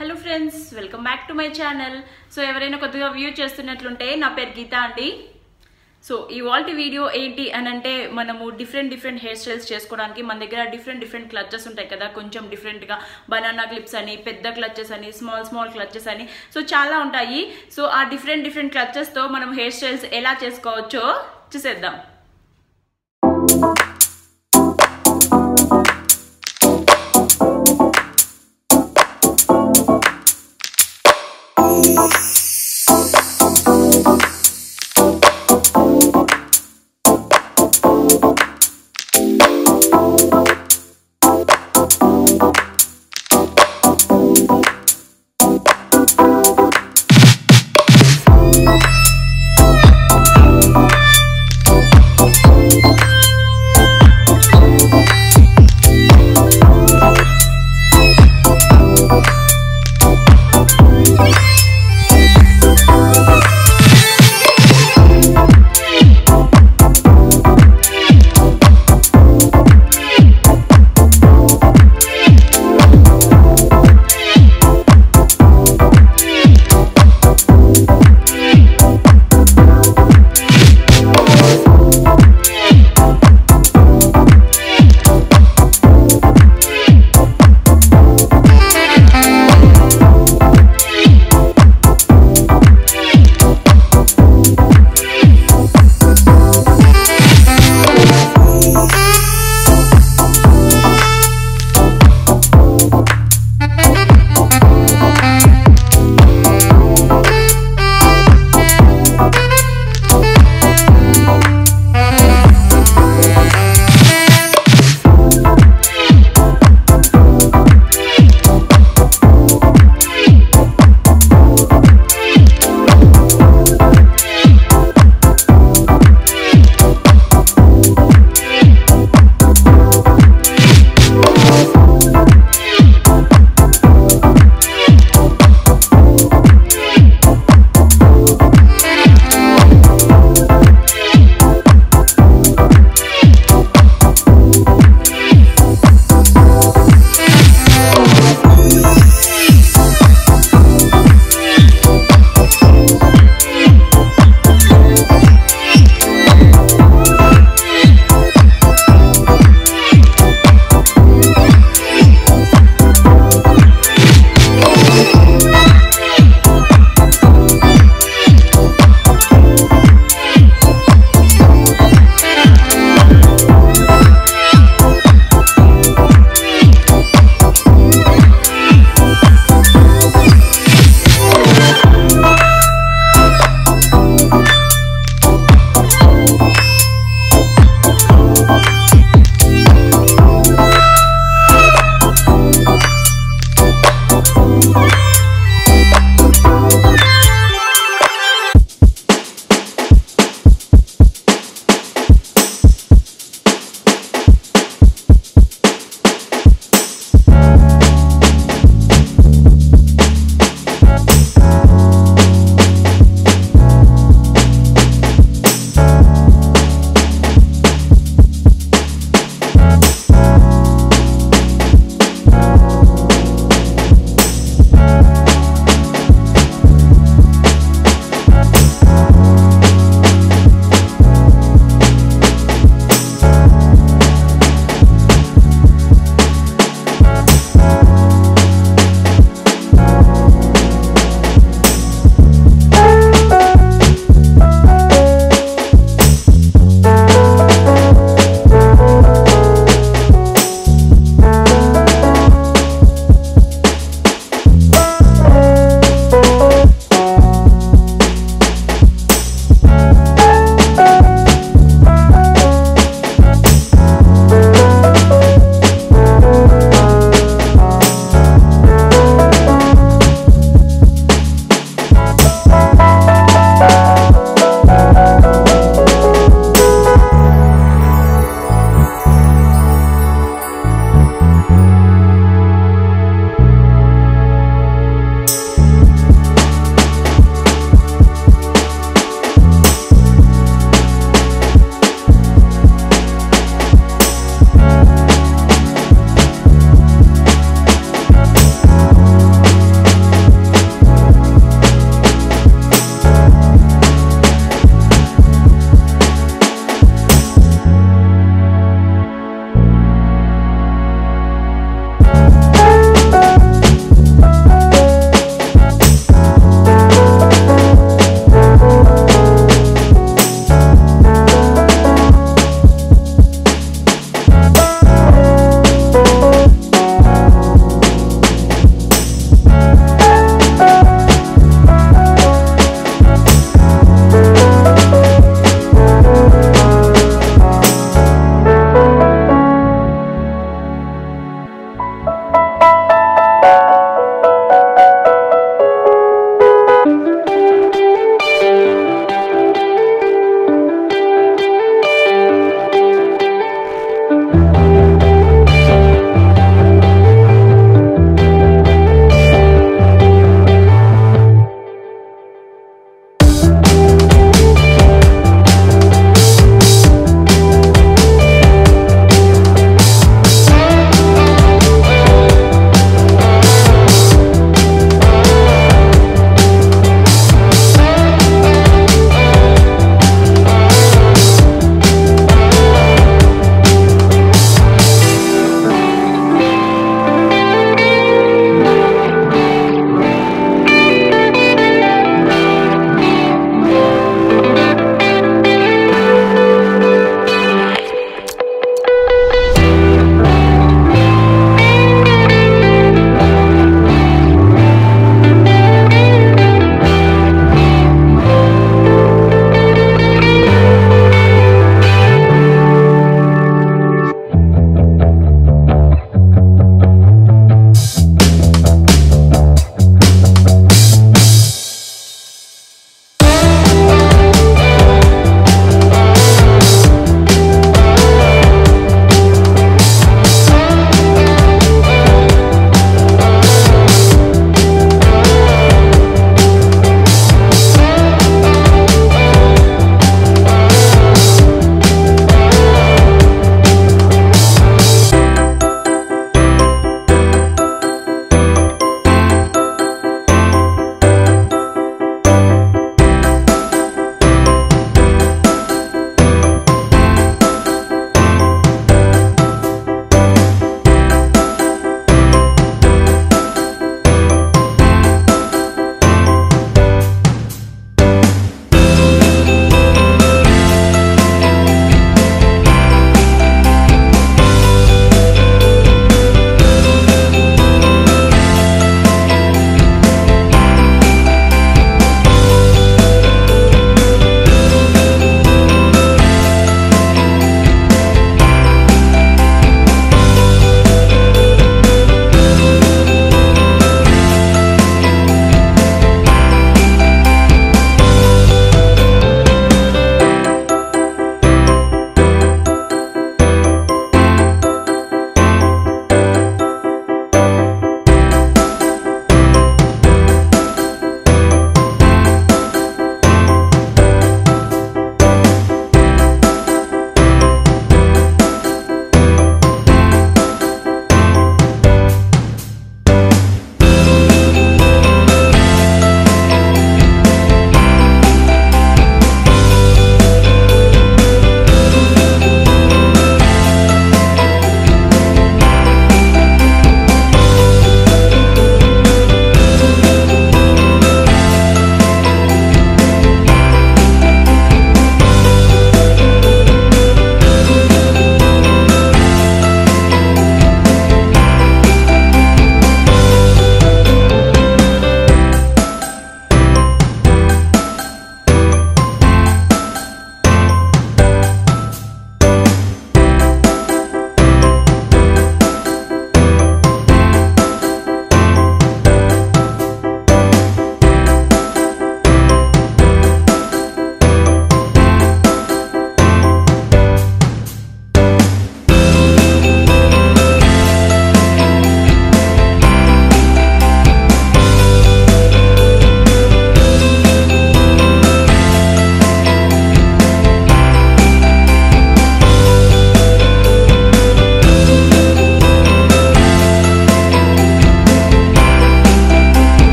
Hello friends, welcome back to my channel. So ఎవరైనా కొద్దిగా view చేస్తున్నట్లుంటే నా పేరు గీత అండి. సో ఇవాళ వీడియో ఏంటి అని అంటే మనము డిఫరెంట్ హెయిర్ స్టైల్స్ చేసుకోవడానికి మన దగ్గర డిఫరెంట్ క్లచెస్ ఉంటాయి కదా. కొంచెం డిఫరెంట్గా బనానా క్లిప్స్ అని, పెద్ద క్లచెస్ అని, స్మాల్ క్లచెస్ అని, సో చాలా ఉంటాయి. సో ఆ డిఫరెంట్ క్లచెస్తో మనం హెయిర్ స్టైల్స్ ఎలా చేసుకోవచ్చో చూసేద్దాం.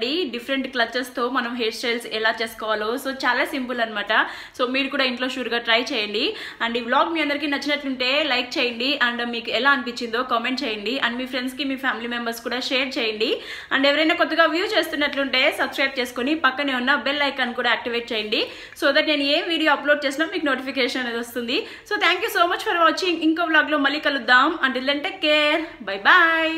చూడండి డిఫరెంట్ క్లచెస్తో మనం హెయిర్ స్టైల్స్ ఎలా చేసుకోవాలో. సో చాలా సింపుల్ అనమాట. సో మీరు కూడా ఇంట్లో షూర్గా ట్రై చేయండి. అండ్ ఈ వ్లాగ్ మీ అందరికీ నచ్చినట్లుంటే లైక్ చేయండి. అండ్ మీకు ఎలా అనిపించిందో కామెంట్ చేయండి. అండ్ మీ ఫ్రెండ్స్కి మీ ఫ్యామిలీ మెంబర్స్ కూడా షేర్ చేయండి. అండ్ ఎవరైనా కొత్తగా వ్యూ చేస్తున్నట్లుంటే సబ్స్క్రైబ్ చేసుకొని పక్కనే ఉన్న బెల్ ఐకాన్ కూడా యాక్టివేట్ చేయండి. సో దట్ నేను ఏ వీడియో అప్లోడ్ చేసినా మీకు నోటిఫికేషన్ అనేది వస్తుంది. So thank you so much for watching. ఇంకో వ్లాగ్లో మళ్ళీ కలుద్దాం. Until then take care. Bye bye.